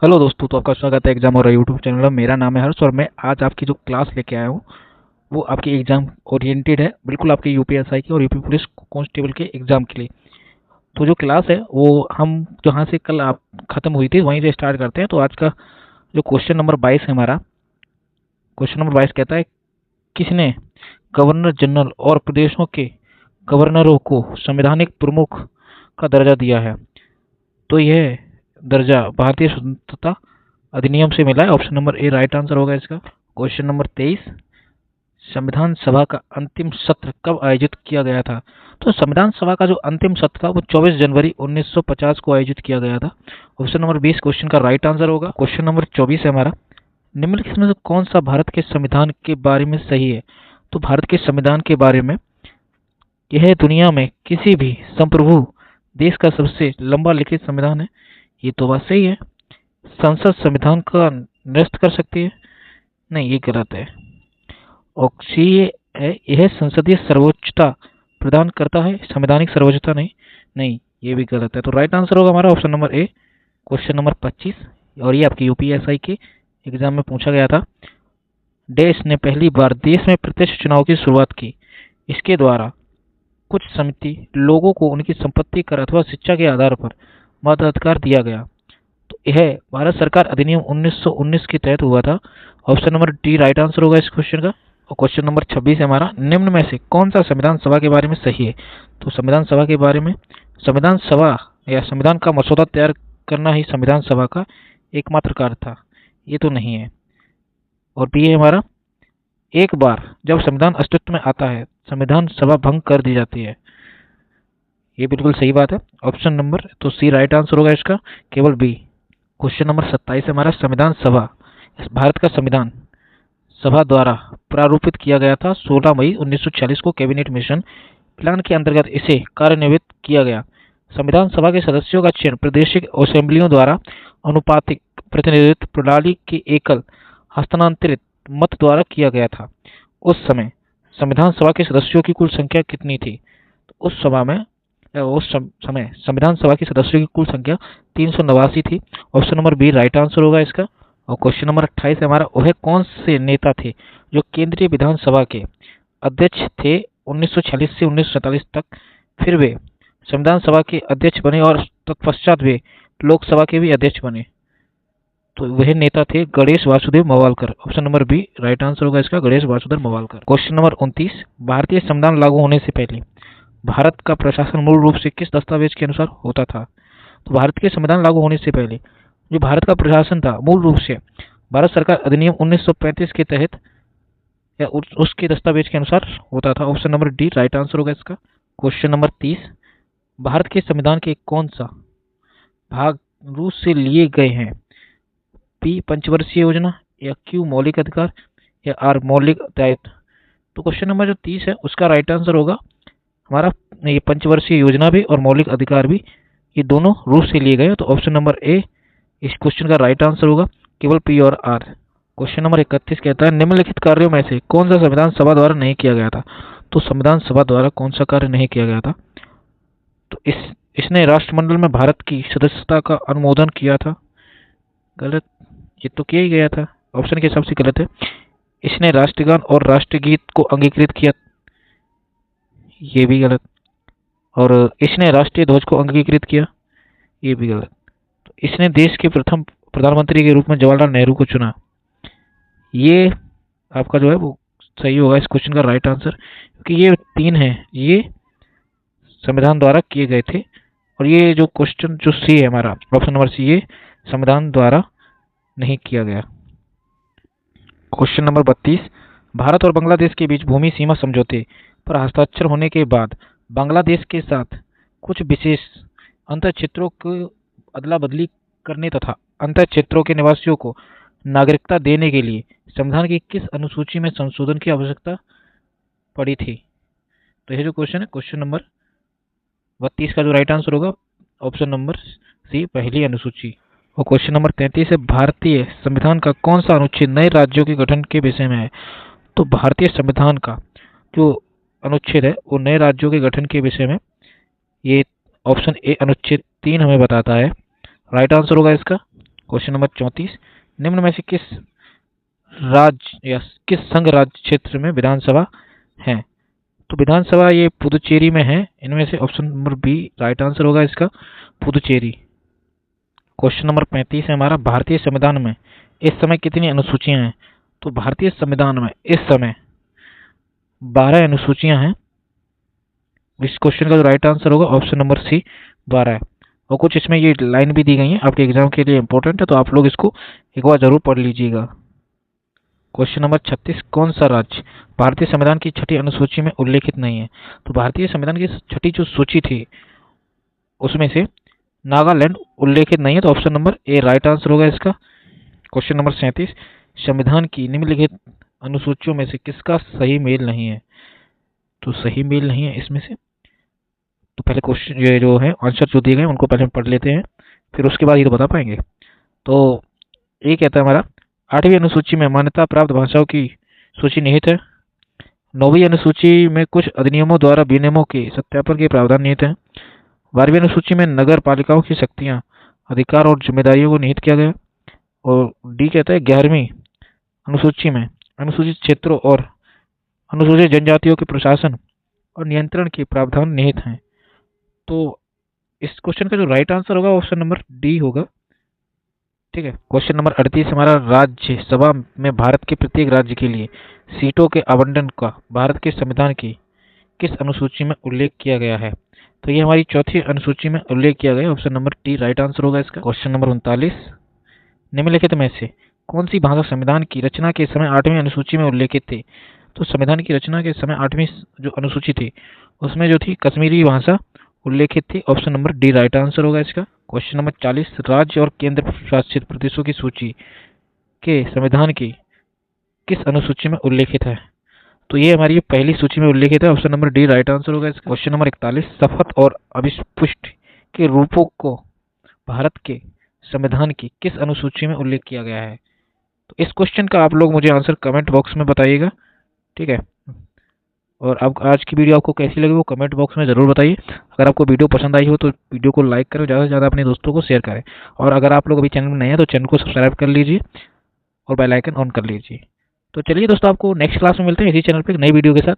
Hello दोस्तों, तो आपका स्वागत है एग्जाम और यूट्यूब चैनल में। मेरा नाम है हर्ष और मैं आज आपकी जो क्लास लेके आया हूँ वो आपकी एग्जाम ओरिएंटेड है, बिल्कुल आपके यूपीएसआई के और यूपी पुलिस कांस्टेबल के एग्जाम के लिए। तो जो क्लास है वो हम जहाँ से कल आप खत्म हुई थी वहीं से स्टार्ट करते हैं। तो आज का जो क्वेश्चन नंबर 22 है हमारा, क्वेश्चन नंबर 22 कहता है किसने गवर्नर जनरल और प्रदेशों के गवर्नरों को संवैधानिक प्रमुख का दर्जा दिया है। तो यह दर्जा भारतीय स्वतंत्रता अधिनियम से मिला है। Option number A right answer होगा इसका। क्वेश्चन नंबर 23, संविधान सभा का अंतिम सत्र कब आयोजित किया गया था? तो संविधान सभा का जो अंतिम सत्र था वो 24 जनवरी 1950 को आयोजित किया गया था। ऑप्शन नंबर 20 क्वेश्चन का राइट आंसर होगा। क्वेश्चन नंबर 24 है हमारा, निम्नलिखित में से कौन सा भारत के संविधान के बारे में सही है? तो भारत के संविधान के बारे में, यह दुनिया में किसी भी संप्रभु देश का सबसे लंबा लिखित संविधान है। ये तो बात सही है। संसद संविधान का निरस्त कर सकती है? नहीं, ये गलत है। और सी है, यह संसदीय सर्वोच्चता प्रदान करता है, संवैधानिक सर्वोच्चता नहीं। नहीं, ये भी गलत है। तो राइट आंसर होगा हमारा option number A. Question number 25, और ये आपके यूपीएसआई के एग्जाम में पूछा गया था। देश ने पहली बार देश में प्रत्यक्ष चुनाव की शुरुआत की। इसके द्वारा कुछ समिति लोगों को उनकी संपत्ति कर अथवा शिक्षा के आधार पर मताधिकार दिया गया। तो यह भारत सरकार अधिनियम 1919 के तहत हुआ था। Option number D right answer होगा इस क्वेश्चन का। और क्वेश्चन नंबर 26 है हमारा, निम्न में से कौन सा संविधान सभा के बारे में सही है? तो संविधान सभा के बारे में, संविधान सभा या संविधान का मसौदा तैयार करना ही संविधान सभा का एकमात्र कार्य था। ये तो नहीं है। और बी है हमारा, एक बार जब संविधान अस्तित्व में आता है संविधान सभा भंग कर दी जाती है। ये बिल्कुल सही बात है। ऑप्शन नंबर तो सी राइट आंसर होगा इसका, केवल बी। क्वेश्चन नंबर 27 है हमारा, संविधान सभा भारत का संविधान सभा द्वारा प्रारूपित किया गया था। 16 मई 1940 को कैबिनेट मिशन प्लान के अंतर्गत इसे कार्यान्वित किया गया। संविधान सभा के सदस्यों का चयन प्रादेशिक असेंबलियों द्वारा अनुपातिक प्रतिनिधित्व प्रणाली के एकल हस्तांतरित मत द्वारा किया गया था। उस समय संविधान सभा के सदस्यों की कुल संख्या कितनी थी? तो उस समय संविधान सभा के सदस्यों की कुल संख्या 389 थी। Option number B right answer होगा इसका। और क्वेश्चन नंबर 28 है हमारा, वह कौन से नेता थे जो केंद्रीय विधानसभा के अध्यक्ष थे 1946 से 1947 तक? फिर वे संविधान सभा के अध्यक्ष बने और तत्पश्चात वे लोकसभा के भी अध्यक्ष बने। तो वह नेता थे Ganesh Vasudev Mavalankar. Option number B right answer होगा इसका, गणेश वासुदेव मवालकर। क्वेश्चन नंबर 29, भारतीय संविधान लागू होने से पहले भारत का प्रशासन मूल रूप से किस दस्तावेज के अनुसार होता था? तो भारत के संविधान लागू होने से पहले जो भारत का प्रशासन था मूल रूप से भारत सरकार अधिनियम 1935 के तहत या उसके दस्तावेज के अनुसार होता था। Option number D right answer होगा इसका। क्वेश्चन नंबर 30, भारत के संविधान के कौन सा भाग रूस से लिए गए हैं? पी पंचवर्षीय योजना, या क्यू मौलिक अधिकार, या आर मौलिक दायित्व? तो क्वेश्चन नंबर जो 30 है उसका राइट आंसर होगा हमारा, ये पंचवर्षीय योजना भी और मौलिक अधिकार भी ये दोनों रूस से लिए गए। तो ऑप्शन नंबर ए इस क्वेश्चन का राइट आंसर होगा, केवल पी और आर। क्वेश्चन नंबर 31 कहता है, निम्नलिखित कार्यों में से कौन सा संविधान सभा द्वारा नहीं किया गया था? तो संविधान सभा द्वारा कौन सा कार्य नहीं किया गया था? तो इसने राष्ट्रमंडल में भारत की सदस्यता का अनुमोदन किया था। गलत, ये तो किया ही गया था, ऑप्शन के हिसाब से गलत है। इसने राष्ट्रगान और राष्ट्रगीत को अंगीकृत किया, ये भी गलत। और इसने राष्ट्रीय ध्वज को अंगीकृत किया, ये भी गलत। तो इसने देश के प्रथम प्रधानमंत्री के रूप में जवाहरलाल नेहरू को चुना, ये आपका जो है वो सही होगा इस क्वेश्चन का राइट आंसर, क्योंकि ये तीन है ये संविधान द्वारा किए गए थे। और ये जो क्वेश्चन जो सी है हमारा, ऑप्शन नंबर सी, ये संविधान द्वारा नहीं किया गया। क्वेश्चन नंबर 32, भारत और बांग्लादेश के बीच भूमि सीमा समझौते पर हस्ताक्षर होने के बाद बांग्लादेश के साथ कुछ विशेष अंतर क्षेत्रों को अदला बदली करने तथा अंतर क्षेत्रों के निवासियों को नागरिकता देने के लिए संविधान की किस अनुसूची में संशोधन की आवश्यकता पड़ी थी? तो यह जो क्वेश्चन है, क्वेश्चन नंबर 32 का जो राइट आंसर होगा ऑप्शन नंबर सी, पहली अनुसूची। और क्वेश्चन नंबर 33 है, भारतीय संविधान का कौन सा अनुच्छेद नए राज्यों के गठन के विषय में है? तो भारतीय संविधान का जो अनुच्छेद है वो नए राज्यों के गठन के विषय में, ये ऑप्शन ए अनुच्छेद 3 हमें बताता है। राइट आंसर होगा इसका। क्वेश्चन नंबर 34, निम्न में से किस राज्य या किस संघ राज्य क्षेत्र में विधानसभा है? तो विधानसभा ये पुदुचेरी में है। इनमें से option number B right answer होगा इसका, पुदुचेरी। क्वेश्चन नंबर 35 है हमारा, भारतीय संविधान में इस समय कितनी अनुसूचियां हैं? तो भारतीय संविधान में इस समय 12 अनुसूचियां हैं। इस क्वेश्चन का जो राइट आंसर होगा ऑप्शन नंबर सी 12 है। और कुछ इसमें ये लाइन भी दी गई है, आपके एग्जाम के लिए इंपॉर्टेंट है, तो आप लोग इसको एक बार जरूर पढ़ लीजिएगा। क्वेश्चन नंबर 36, कौन सा राज्य भारतीय संविधान की छठी अनुसूची में उल्लेखित नहीं है? तो भारतीय संविधान की छठी जो सूची थी उसमें से नागालैंड उल्लेखित नहीं है, तो option number A right answer होगा इसका। क्वेश्चन नंबर 37, संविधान की निम्नलिखित अनुसूचियों में से किसका सही मेल नहीं है? तो सही मेल नहीं है इसमें से। तो पहले क्वेश्चन ये जो है आंसर जो दिए गए उनको पहले हम पढ़ लेते हैं, फिर उसके बाद ये तो बता पाएंगे। तो ये कहता है हमारा, 8वीं अनुसूची में मान्यता प्राप्त भाषाओं की सूची निहित है। 9वीं अनुसूची में कुछ अधिनियमों द्वारा विनियमों के सत्यापन के प्रावधान निहित हैं। 12वीं अनुसूची में नगर पालिकाओं की शक्तियां, अधिकार और जिम्मेदारियों को निहित किया गया। और डी कहता है 11वीं अनुसूची में अनुसूचित क्षेत्रों और अनुसूचित जनजातियों के प्रशासन और नियंत्रण के प्रावधान निहित हैं। तो इस क्वेश्चन का जो राइट आंसर होगा ऑप्शन नंबर डी होगा। ठीक है। क्वेश्चन नंबर 38 हमारा, राज्यसभा में भारत के प्रत्येक राज्य के लिए सीटों के आवंटन का भारत के संविधान की किस अनुसूची में उल्लेख किया गया है? तो ये हमारी चौथी अनुसूची में उल्लेख किया गया, option number D right answer होगा इसका। क्वेश्चन नंबर 39, निम्नलिखित में से कौन सी भाषा संविधान की रचना के समय 8वीं अनुसूची में उल्लेखित थी? तो संविधान की रचना के समय 8वीं जो अनुसूची थी उसमें जो थी कश्मीरी भाषा उल्लेखित थी, option number D right answer होगा इसका। क्वेश्चन नंबर 40, राज्य और केंद्र शासित प्रदेशों की सूची के संविधान की किस अनुसूची में उल्लेखित है? तो ये हमारी पहली सूची में उल्लेखित है, option number D right answer होगा इसका। क्वेश्चन नंबर 41, शपथ और अभिपुष्टि के रूपों को भारत के संविधान की किस अनुसूची में उल्लेख किया गया है? तो इस क्वेश्चन का आप लोग मुझे आंसर कमेंट बॉक्स में बताइएगा। ठीक है। और अब आज की वीडियो आपको कैसी लगी वो कमेंट बॉक्स में ज़रूर बताइए। अगर आपको वीडियो पसंद आई हो तो वीडियो को लाइक करें, ज़्यादा से ज़्यादा अपने दोस्तों को शेयर करें। और अगर आप लोग अभी चैनल में नए हैं तो चैनल को सब्सक्राइब कर लीजिए और बेल आइकन ऑन कर लीजिए। तो चलिए दोस्तों, आपको नेक्स्ट क्लास में मिलते हैं इसी चैनल पर नई वीडियो के साथ।